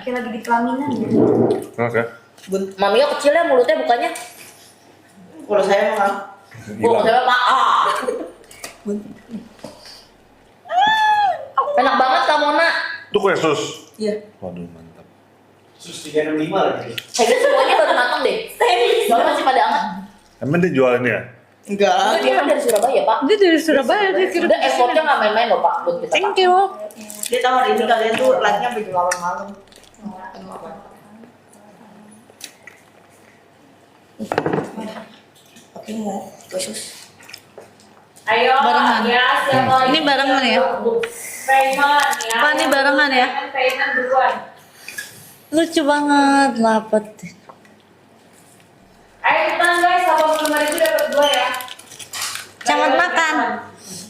Kayak lagi di pelaminan ya. Oke. Maminya kecil ya mulutnya bukannya. Kalau saya mah Kalau saya mah enak banget kamu nak. Itu kue sus. iya. Waduh mantap. Sus 365 lagi. Saya kira semuanya baru matang deh. Soalnya masih pada hangat. Emang dia jual ini ya? Enggak. Dia kan dari Surabaya pak. Dia dari Surabaya, dia kirim. Udah effortnya nggak main-main loh pak buat kita. Thank you. Dia tahu hari ini kalian tuh like-nya sampai malam-malam. Oke, mau khusus. Ayo, Barengan. ya siapa lagi? Ini barengan ya? Payment ya. Apa nih barengan ya? Payment duluan. Lucu banget, lapet. Ayo kita guys, 85.000 dapat 2 ya. Jangan makan.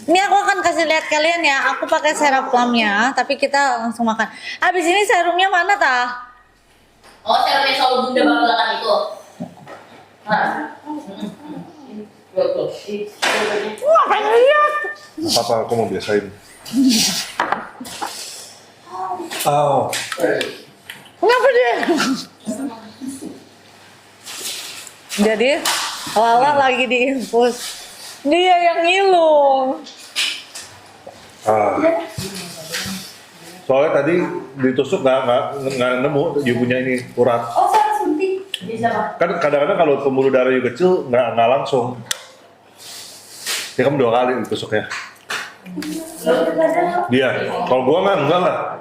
Ini aku akan kasih lihat kalian ya. Aku pakai serum plumnya, tapi kita langsung makan. Abis ini serumnya mana tah? Oh serumnya selalu bunda banglakan itu. Nah. Wah, pengen lihat. Apa aku mau biasain? Oh. Kenapa dia? Jadi Lala lagi diinfus. Dia yang ngilu. Ah. Soalnya tadi ditusuk nggak nemu ibunya ini urat. Oh, saya suntik. Bisa Pak. Kan kadang-kadang kalau pembuluh darah juga kecil nggak langsung. Dia kan 2 kali ditusuknya. Dia. Kalau gua enggak lah.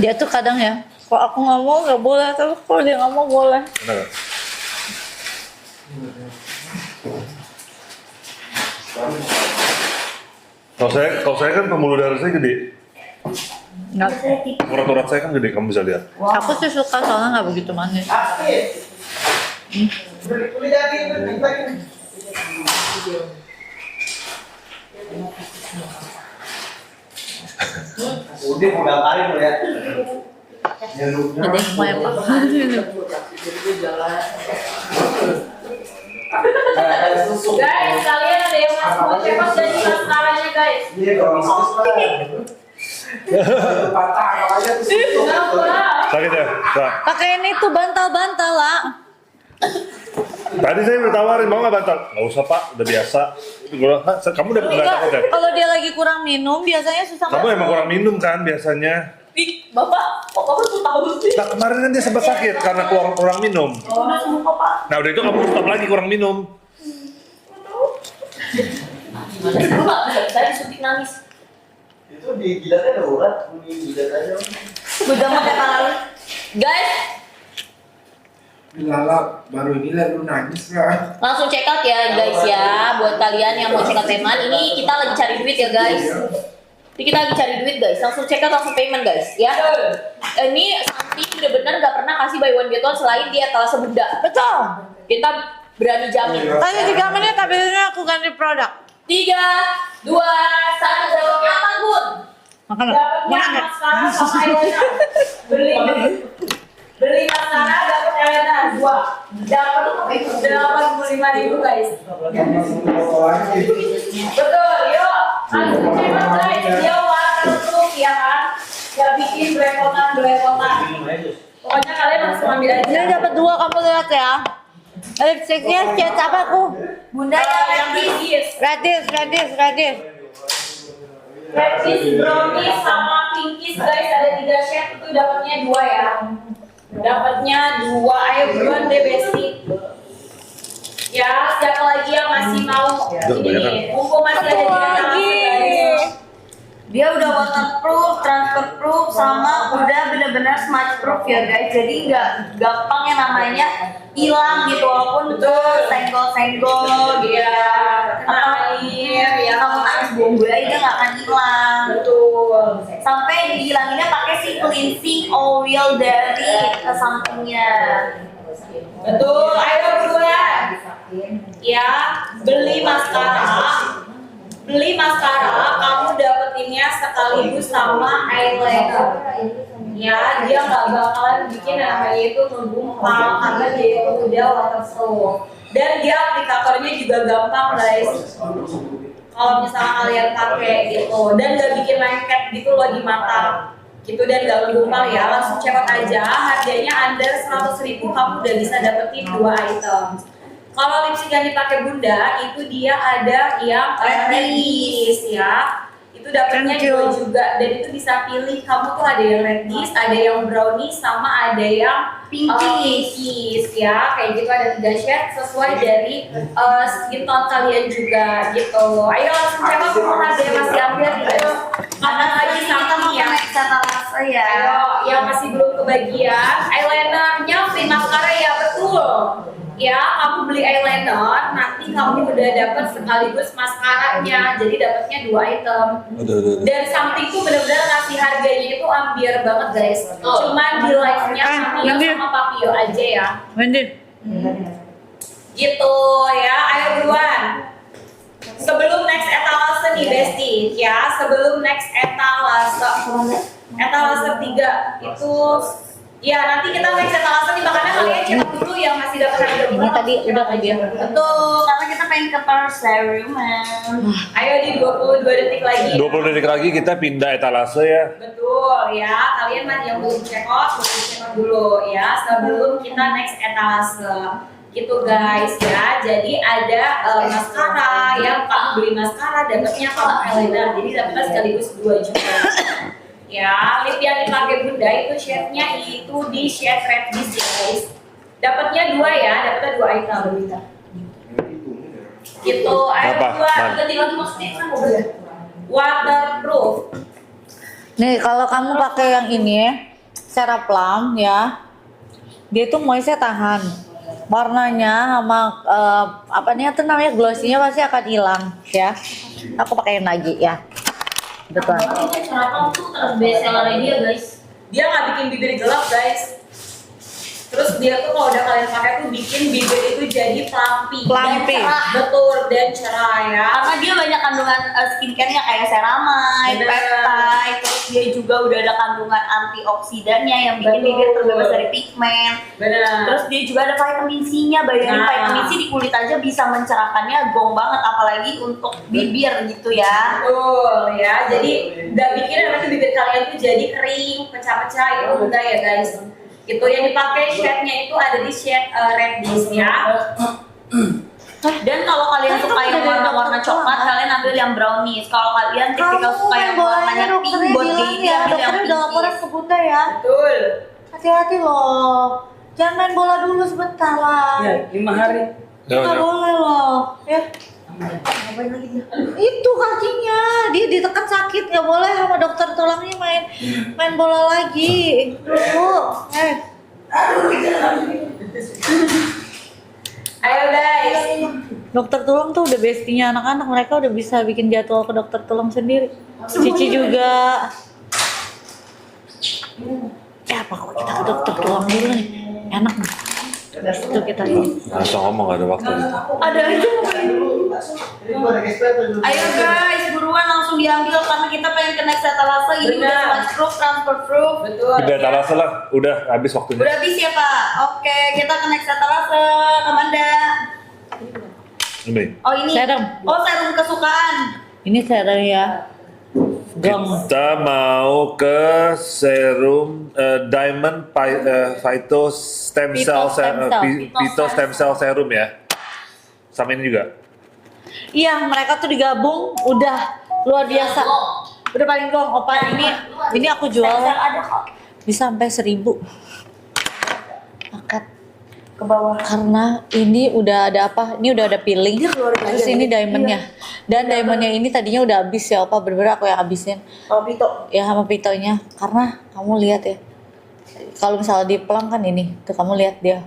Dia tuh kadang ya, kok aku nggak mau nggak boleh, tapi kalau dia nggak mau boleh. Benar nggak? Kalau saya kan pembuluh darah saya gede. Nggak. Urat-urat saya kan gede, kamu bisa lihat. Aku sih suka soalnya nggak begitu manis. Udah udah kali lo ya. Ada yang mau ya pak? Guys, kalian ada yang mau cepat jadi maskaranya guys. Iya kalau bisnis patah aja tuh. Kenapa? Sakit ya? Nah, Pakai ini tuh bantal-bantal lah. tadi saya udah tawarin, mau nggak bantal? Nggak usah pak, udah biasa. Kamu udah pernah takut ya? Kalau dia lagi kurang minum, biasanya susah Kamu emang kurang minum kan biasanya? Ih, bapak, kok kamu tuh tahu sih? Nah kemarin kan dia sempat sakit karena kurang minum. Oh, udah sembuh kok pak. Nah udah itu kamu stop lagi kurang minum. Gimana sih lu nggak saya disuntik nangis? Itu di jidatnya ada urat, bunyi jidat aja. Udah mau tiap lalu. Guys, Lala baru ini lah lu nangis lah. langsung check out ya guys ya. Buat kalian yang mau check out payment, ini kita lagi cari duit ya guys. Ini kita lagi cari duit guys, langsung check out langsung payment guys ya. Ini Santi bener-bener gak pernah kasih buy one get one selain dia etalase bunda. Betul. Kita berani jamin. Tanya 3 menit, tapi ini aku ganti produk. 3, 2, 1, jawabnya apa Gun? Makan. Dapatnya maskara sama eyeliner. Beli maskara dapat eyeliner 2. Dapat 85.000 guys. Betul, yuk. Langsung cepat guys. Dia waterproof ya kan. Gak bikin belepotan. Pokoknya kalian langsung ambil aja. Ini dapat 2, kamu lihat ya. Lipstiknya cat apa aku? Bunda yang reddish. Radis. Reddish, brownish sama pinkish guys, ada 3 shade itu dapatnya 2 ya. Dapatnya 2, ayo buruan deh basic. Ya, siapa lagi yang masih mau ini nih? Mumpung masih ada di guys. Dia udah waterproof, transfer proof, sama udah bener-bener smudge proof ya guys. Jadi nggak gampang yang namanya hilang gitu, walaupun betul senggol-senggol gitu ya. Kena air, ya. Kamu harus buang-buang aja nggak akan hilang. Betul. Sampai dihilanginnya pakai si cleansing oil dari sampingnya. Betul, ayo buruan. Ya, beli maskara, kamu dapetinnya sekaligus sama eyeliner. Ya, dia nggak bakalan bikin yang namanya itu membungkam karena dia itu udah waterproof. Dan dia aplikatornya juga gampang guys. Kalau misalnya kalian pakai gitu, dan gak bikin lengket gitu loh di mata gitu, dan gak gumpal ya, langsung check out aja. Harganya under 100.000 kamu udah bisa dapetin 2 item. Kalau lipstick yang dipakai Bunda itu dia ada yang reddish ya, itu dapatnya Thank you. 2 juga, dan itu bisa pilih kamu tuh ada yang reddish, ada yang brownish, sama ada yang pinkish ya, kayak gitu. Ada 3 shade sesuai dari skin tone kalian juga gitu. Ayo langsung check out, harganya masih ambil guys. Mana lagi kita mau samping ya? connect Catalase ya. Ayo, yang masih belum kebagian, eyelinernya free mascara ya, betul. Ya, kamu beli eyeliner, nanti kamu udah dapat sekaligus maskaranya, jadi dapatnya 2 item. Dan something tuh bener-bener ngasih harganya itu ambiar banget guys. Cuma di live-nya Camille Wendy. sama Papio aja ya. Wendy, Gitu ya, ayo buruan. Sebelum next etalase nih Besti, ya sebelum next etalase 3 itu, ya nanti kita next etalase nih, makanya kalian cetak dulu yang masih dapat harga Ini murah. tadi udah kan dia. Betul, karena kita pengen ke Parserum. Ayo di 22 detik lagi. 20 detik lagi kita pindah etalase ya. Betul ya, kalian mah yang belum check out, boleh check out dulu ya sebelum kita next etalase. Gitu guys ya, jadi ada maskara yang kamu beli maskara dapatnya kamu eyeliner, jadi dapatnya sekaligus 2 juga. Ya, lip yang dipakai Bunda itu shade-nya itu di shade reddish ya guys. Dapatnya 2 ya, dapatnya 2 item. Gitu, ayo Apa? buat Man. ganti lagi maksudnya kan mobil. Waterproof. nih kalau kamu pakai yang ini Sarah Plum ya, dia tuh moistnya tahan, warnanya sama apa nih itu namanya glossy-nya pasti akan hilang ya. Aku pakein lagi ya. Betul. Ini Cerapam tuh best seller dia guys. Dia nggak bikin bibir gelap guys. Terus dia tuh kalau udah kalian pakai tuh bikin bibir itu jadi plumpy. Plumpy. Dan cerah. Betul, dan cerah ya. Karena dia banyak kandungan skincare-nya kayak ceramide, Bener. peptide, terus dia juga udah ada kandungan antioksidannya yang bikin Betul. bibir terbebas dari pigmen. Benar. Terus dia juga ada vitamin C-nya, bayangin Nah. vitamin C di kulit aja bisa mencerahkannya gong banget, apalagi untuk bibir gitu ya. Betul ya. Jadi nggak bikin nanti bibir kalian tuh jadi kering, pecah-pecah itu enggak ya guys. Itu yang dipakai shade-nya itu ada di shade reddish ya. Dan kalau kalian suka yang warna-warna coklat, kalian ambil yang brownies. Kalau kalian tipikal Kamu suka main yang bolanya warnanya pink dokternya buat bilang baby, ya, ambil yang dokternya udah laporan pinkies. ke Bunda ya. Betul. Hati-hati loh, jangan main bola dulu sebentar lah. Ya, 5 hari. Nggak boleh loh, ya. Ngapain lagi dia? Itu kakinya, dia ditekan sakit, nggak boleh sama dokter tulangnya main bola lagi. Dulu, Ayo guys. dokter tulang tuh udah bestinya anak-anak, mereka udah bisa bikin jadwal ke dokter tulang sendiri. Cici juga. Ya apa kalau kita ke dokter tulang dulu nih, enak nih. Itu kita ini. Langsung ngomong gak ada waktu gitu. Ada aja. Ini gua ada expert tuh. Ayo guys, buruan langsung diambil karena kita pengen ke next etalase. Ini udah Benar. smudge proof, transfer proof. Betul. Pindah etalase lah, udah habis waktunya. Udah habis ya Pak? Oke, kita ke next etalase. Amanda. Ini. Oh ini. Serum. Oh serum kesukaan. Ini serum ya. Gong. Kita mau ke serum Diamond Phyto Stem Cell Phyto Stem Cell Serum ya. Sama ini juga. Iya, mereka tuh digabung udah luar biasa. Udah paling gong. Opa ini aku jual Ada kok. bisa sampai 1.000 paket Ke bawah. karena ini udah ada apa? Ini udah ada peeling. Terus ini diamondnya. Dan diamondnya ini tadinya udah habis ya, Opa. Bener-bener aku yang habisin. Oh Pito. Ya sama pitonya. Karena kamu lihat ya. Kalau misalnya di plum kan ini, tuh kamu lihat dia.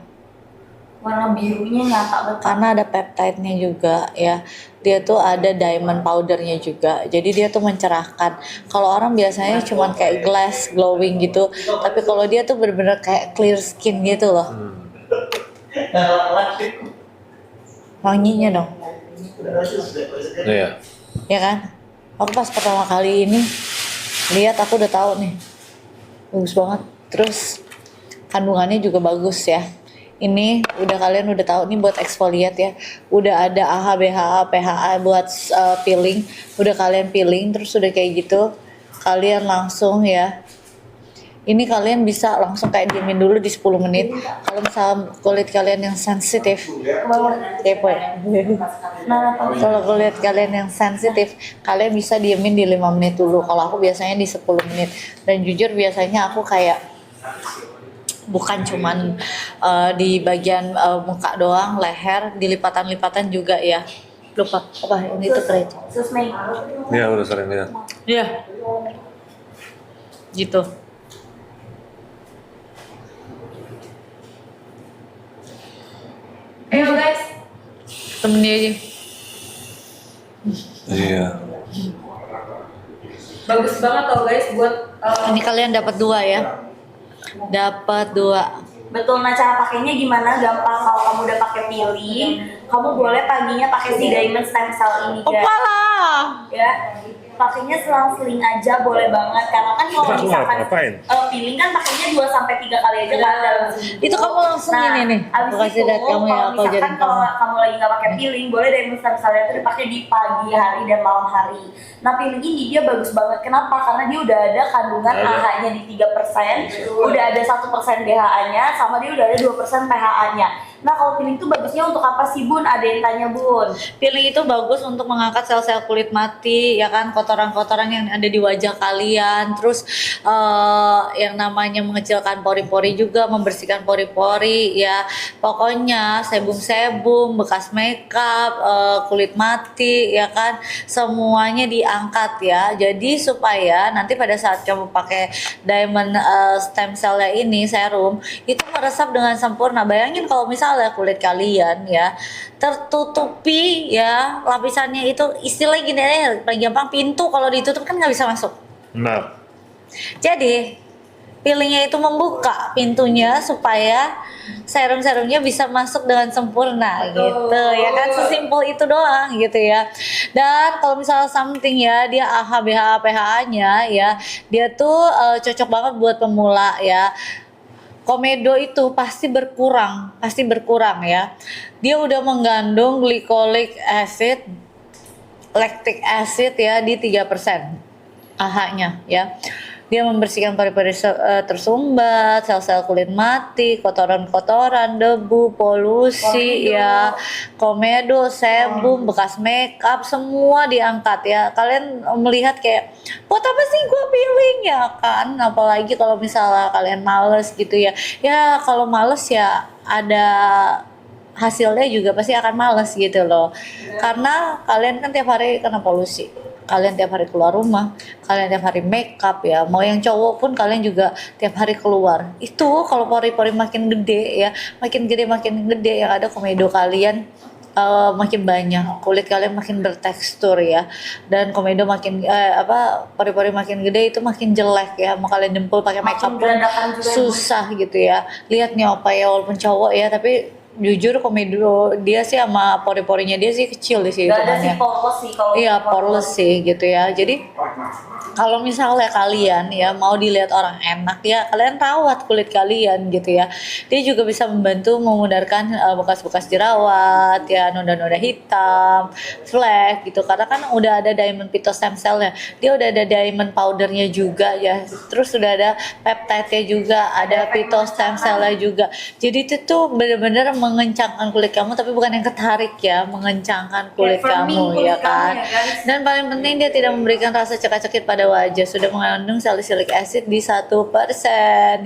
Warna birunya nyata banget. Karena ada peptide-nya juga ya. Dia tuh ada diamond powdernya juga. Jadi dia tuh mencerahkan. Kalau orang biasanya cuman kayak glass glowing gitu, tapi kalau dia tuh bener-bener kayak clear skin gitu loh. Wanginya dong. Iya. Ya kan? Aku pas pertama kali ini lihat aku udah tahu nih. Bagus banget. Terus kandungannya juga bagus ya. Ini udah kalian udah tahu nih buat exfoliate ya. Udah ada AHA, BHA, PHA buat peeling. Udah kalian peeling terus udah kayak gitu. Kalian langsung ya. Ini kalian bisa langsung kayak diemin dulu di 10 menit. Kalau misalnya kulit kalian yang sensitif, kepo ya. Kalau kulit kalian yang sensitif, kalian bisa diemin di 5 menit dulu. Kalau aku biasanya di 10 menit. Dan jujur biasanya aku kayak bukan cuman di bagian muka doang, leher, di lipatan-lipatan juga ya. Lupa apa ini tuh keren. Susmei. Iya udah sering lihat. Iya. Gitu. Ayo guys. Temen dia aja. Iya. Bagus banget tau guys buat Ini kalian dapat 2 ya. Dapat 2. Betul, nah cara pakainya gimana? Gampang. Kalau kamu udah pakai peeling, kamu boleh paginya pakai si Diamond Stem Cell ini guys. Opala. Ya, pakainya selang-seling aja boleh banget. Karena kan kalau Terus misalkan ngapain? peeling kan pakainya 2 sampai 3 kali aja kan dalam seminggu. Itu kamu langsung ini nih. Abis Aku kasih itu, lihat kamu ya, kalau aku ajarin misalkan kalau kamu. kamu lagi nggak pakai peeling, boleh Diamond Stem Cell itu dipakai di pagi hari dan malam hari. Nah, peeling ini dia bagus banget. Kenapa? Karena dia udah ada kandungan Ada. AHA-nya di 3%, udah ada 1% BHA-nya, sama dia udah ada 2% PHA-nya. Nah, kalau peeling itu bagusnya untuk apa sih, Bun? Ada yang tanya, Bun. Peeling itu bagus untuk mengangkat sel-sel kulit mati, ya kan, kotoran-kotoran yang ada di wajah kalian. Terus yang namanya mengecilkan pori-pori juga, membersihkan pori-pori, ya. Pokoknya sebum-sebum, bekas makeup, kulit mati, ya kan, semuanya diangkat ya. Jadi supaya nanti pada saat kamu pakai Diamond Stem Cell ini serum, itu meresap dengan sempurna. Bayangin kalau misalnya kulit kalian ya tertutupi ya lapisannya, itu istilahnya gini aja paling gampang, pintu kalau ditutup kan nggak bisa masuk. Nah, Jadi peelingnya itu membuka pintunya supaya serum-serumnya bisa masuk dengan sempurna gitu ya kan, sesimpel itu doang gitu ya. Dan kalau misalnya something ya, dia AHA, BHA, PHA-nya ya, dia tuh cocok banget buat pemula ya. Komedo itu pasti berkurang ya. Dia udah mengandung glycolic acid, lactic acid ya di 3% AHA-nya ya. Dia membersihkan pori-pori tersumbat, sel-sel kulit mati, kotoran-kotoran, debu, polusi ya, komedo, sebum, bekas makeup, semua diangkat ya. Kalian melihat kayak, buat apa sih gue peeling ya kan? Apalagi kalau misalnya kalian males gitu ya. Ya kalau males ya ada hasilnya juga pasti akan males gitu loh. Karena kalian kan tiap hari kena polusi. Kalian tiap hari keluar rumah, kalian tiap hari make up ya, mau yang cowok pun kalian juga tiap hari keluar. Itu kalau pori-pori makin gede ya, makin gede yang ada komedo kalian makin banyak, kulit kalian makin bertekstur ya, dan komedo makin pori-pori makin gede itu makin jelek ya. Mau kalian jempol pakai make up pun berantakan juga, susah gitu ya. Lihat nih apa ya, walaupun cowok ya, tapi jujur komedo dia sih sama pori-porinya dia sih kecil di sih Gak ada hitungannya. sih poreless sih kalau Iya, poreless sih gitu ya. Jadi kalau misalnya kalian ya mau dilihat orang enak ya, kalian rawat kulit kalian gitu ya. Dia juga bisa membantu memudarkan bekas-bekas jerawat ya, noda-noda hitam, flek gitu. Karena kan udah ada Diamond Phyto Stem Cell-nya. Dia udah ada diamond powdernya juga ya. Terus udah ada peptide-nya juga, ada Phyto Stem Cell-nya juga. Jadi itu tuh bener-bener mengencangkan kulit kamu, tapi bukan yang ketarik ya, mengencangkan kulit firming kamu kulit ya kan. kamu ya, guys. Dan paling penting dia tidak memberikan rasa cekak-cekik pada wajah. Sudah mengandung salicylic acid di 1%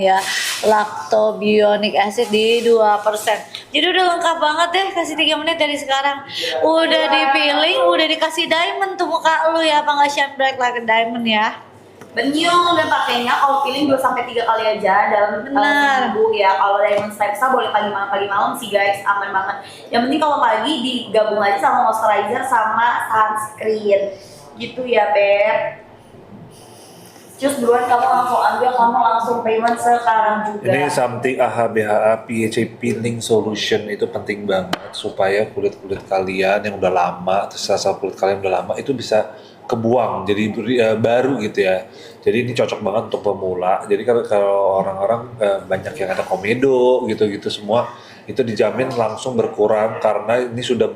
ya, lactobionic acid di 2%. Jadi udah lengkap banget deh. Kasih 3 menit dari sekarang. Udah dipilih, udah dikasih diamond tuh muka lu ya, apa nggak shine bright like a diamond ya. Benyong, dan pakainya kalau peeling 2 sampai 3 kali aja dalam Benar. seminggu ya. Kalau Diamond Stem Cell boleh pagi malam sih guys, aman banget. Yang penting kalau pagi digabung aja sama moisturizer sama sunscreen. Gitu ya, Beb. Just buruan kamu langsung ambil, kamu langsung payment sekarang juga. ini something AHA, BHA, PHA peeling solution itu penting banget supaya kulit-kulit kalian yang udah lama, sel-sel kulit kalian udah lama itu bisa kebuang jadi baru gitu ya. Jadi ini cocok banget untuk pemula. Jadi kalau orang-orang banyak yang ada komedo gitu-gitu semua, itu dijamin langsung berkurang karena ini sudah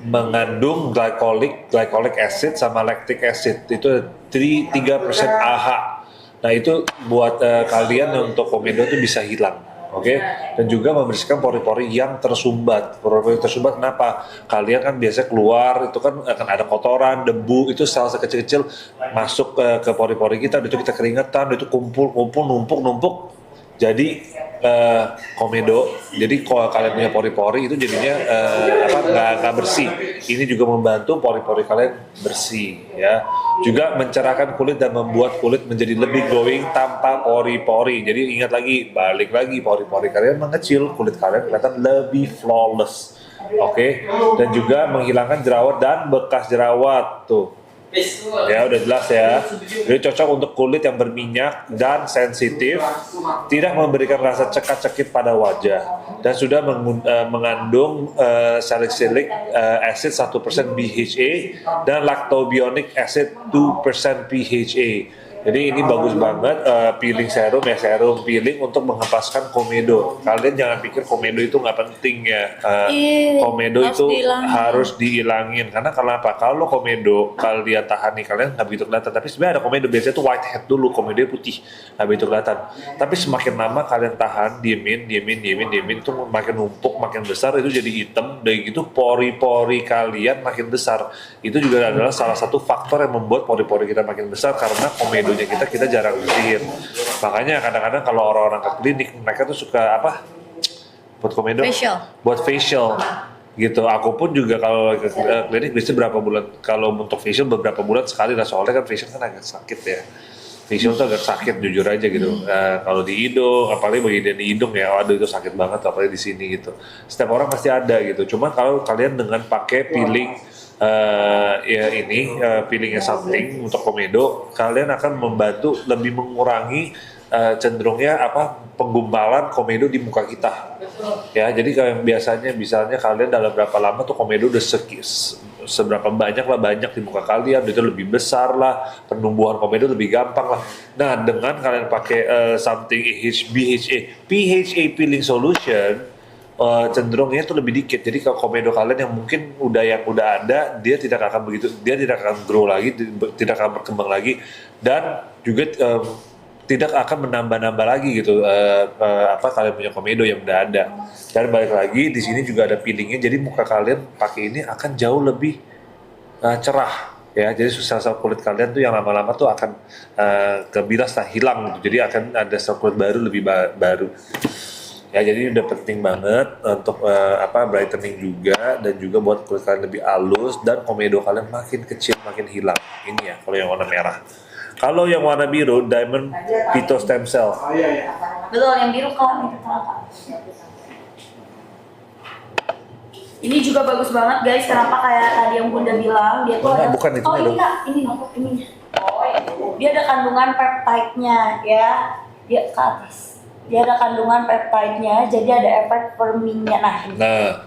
mengandung glycolic acid sama lactic acid itu 3% AHA. Nah itu buat kalian untuk komedo itu bisa hilang. Oke, dan juga membersihkan pori-pori yang tersumbat. Pori-pori tersumbat kenapa? Kalian kan biasa keluar itu kan akan ada kotoran, debu, itu sel kecil-kecil masuk ke pori-pori kita, itu kita keringetan, itu kumpul, numpuk. Jadi komedo, jadi kalau kalian punya pori-pori itu jadinya nggak bersih. Ini juga membantu pori-pori kalian bersih, ya. Juga mencerahkan kulit dan membuat kulit menjadi lebih glowing tanpa pori-pori. Jadi ingat lagi, balik lagi, pori-pori kalian mengecil, kulit kalian kelihatan lebih flawless. Oke, dan juga menghilangkan jerawat dan bekas jerawat tuh. Ya udah jelas ya. Jadi cocok untuk kulit yang berminyak dan sensitif, tidak memberikan rasa cekat-cekit pada wajah, dan sudah mengandung salicylic acid 1% BHA dan lactobionic acid 2% PHA. Jadi ini bagus banget peeling serum ya, serum peeling untuk menghempaskan komedo. Kalian jangan pikir komedo itu nggak penting ya. Komedo itu harus dihilangin. Karena kenapa? Kalau komedo kalian tahan nih, kalian nggak begitu kelihatan. Tapi sebenarnya ada komedo biasanya tuh whitehead dulu, komedo putih, nggak begitu kelihatan. Tapi semakin lama kalian tahan, diemin, itu makin numpuk, makin besar, itu jadi hitam. Dan gitu pori-pori kalian makin besar. Itu juga adalah salah satu faktor yang membuat pori-pori kita makin besar karena komedo kita jarang bersihin. Makanya kadang-kadang kalau orang-orang ke klinik mereka tuh suka buat komedo, buat facial gitu. Aku pun juga kalau ke klinik biasanya berapa bulan, kalau untuk facial beberapa bulan sekali lah, soalnya kan facial kan agak sakit ya. Facial tuh agak sakit jujur aja gitu. Kalau di hidung, apalagi bagian di hidung ya, waduh itu sakit banget, apalagi di sini gitu. Setiap orang pasti ada gitu. Cuma kalau kalian dengan pakai peeling peelingnya something untuk komedo, kalian akan membantu lebih mengurangi cenderungnya penggumpalan komedo di muka kita. Ya, jadi kalau biasanya misalnya kalian dalam berapa lama tuh komedo udah seberapa banyak di muka kalian, itu lebih besar lah, penumbuhan komedo lebih gampang lah. Nah, dengan kalian pakai something PHA peeling solution, cenderungnya itu lebih dikit. Jadi kalau komedo kalian yang mungkin udah ada, dia tidak akan grow lagi, tidak akan berkembang lagi, dan juga tidak akan menambah lagi gitu kalian punya komedo yang udah ada. Dan balik lagi di sini juga ada peelingnya, jadi muka kalian pakai ini akan jauh lebih cerah ya. Jadi sel-sel kulit kalian tuh yang lama-lama tuh akan kebilas hilang gitu. Jadi akan ada sel kulit baru lebih baru. Ya, jadi udah penting banget untuk brightening juga, dan juga buat kulit kalian lebih halus dan komedo kalian makin kecil, makin hilang. Ini ya kalau yang warna merah. Kalau yang warna biru, Diamond Phyto Stem Cell. Betul, yang biru kawan itu ternyata. Ini juga bagus banget guys. Kenapa kayak tadi yang Bunda bilang, dia tuh ada. Bukan itu. Oh ini kak, ini. Dia ada kandungan peptide-nya ya. Dia ke atas. Dia ada kandungan peptide-nya, jadi ada efek firming-nya. Nah,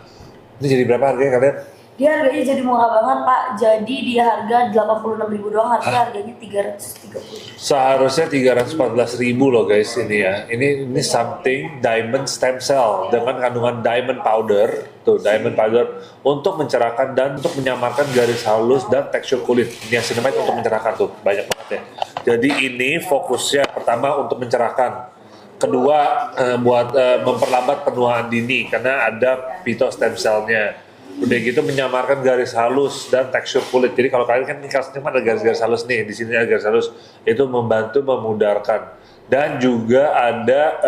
ini jadi berapa harganya kalian? Dia harganya jadi murah banget Pak. Jadi di harga 86.000 doang, harganya 330. Seharusnya 314.000 loh guys ini ya. Ini something diamond stem cell dengan kandungan diamond powder. Tuh, diamond powder untuk mencerahkan dan untuk menyamarkan garis halus dan tekstur kulit. Niacinamide untuk mencerahkan tuh, banyak banget ya. Jadi ini fokusnya pertama untuk mencerahkan. Kedua, buat memperlambat penuaan dini karena ada phyto stem cell-nya. Udah gitu menyamarkan garis halus dan tekstur kulit. Jadi kalau kalian kan kasnya ada garis-garis halus nih, di sini ada garis halus, itu membantu memudarkan. Dan juga ada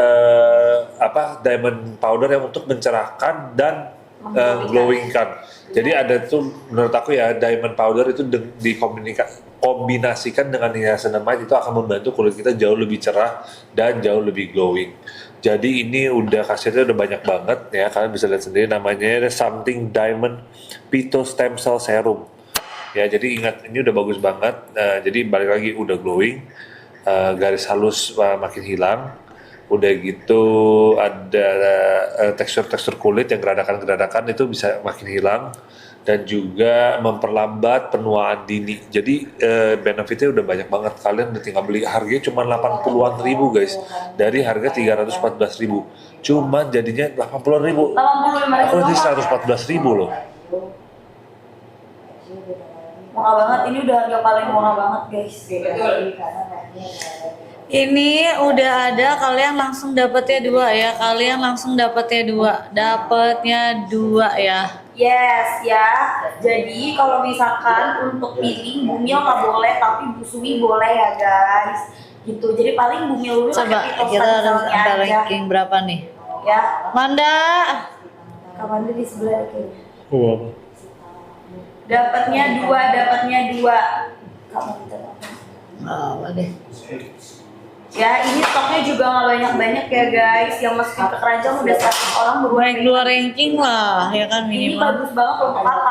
diamond powder yang untuk mencerahkan dan glowingkan. Jadi ada tuh menurut aku ya, diamond powder itu dikombinasikan dengan niacinamide itu akan membantu kulit kita jauh lebih cerah dan jauh lebih glowing. Jadi ini udah khasiatnya udah banyak banget ya, kalian bisa lihat sendiri, namanya something diamond Phyto Stem Cell Serum. Ya, jadi ingat ini udah bagus banget. Jadi balik lagi udah glowing, garis halus makin hilang. Udah gitu ada tekstur-tekstur kulit yang geradakan-geradakan itu bisa makin hilang. dan juga memperlambat penuaan dini. Jadi benefitnya udah banyak banget. Kalian udah tinggal beli, harganya cuma 80-an ribu guys. Dari harga 314 ribu. Cuma jadinya 80 ribu. 85 Aku ribu nanti doang. 114 ribu loh. Murah banget, ini udah harga paling murah banget guys. Ini udah ada, kalian langsung dapatnya 2 ya. Kalian langsung dapatnya 2. Dapatnya 2 ya. Yes ya, jadi kalau misalkan untuk piling Bumil nggak boleh, tapi Busumi boleh ya guys. Gitu, jadi paling Bumil dulu Coba pakai kita misalnya ada aja. ranking berapa nih? Ya, Manda. kapan tuh di sebelah kayaknya. Wow. Dapatnya 2. Kamu bisa Oh, deh. ya, ini stoknya juga nggak banyak-banyak ya guys. Yang masukin ke keranjang udah 100 orang Naik berbuat. 2 ranking lah, ya kan Ini minimal. bagus banget untuk apa?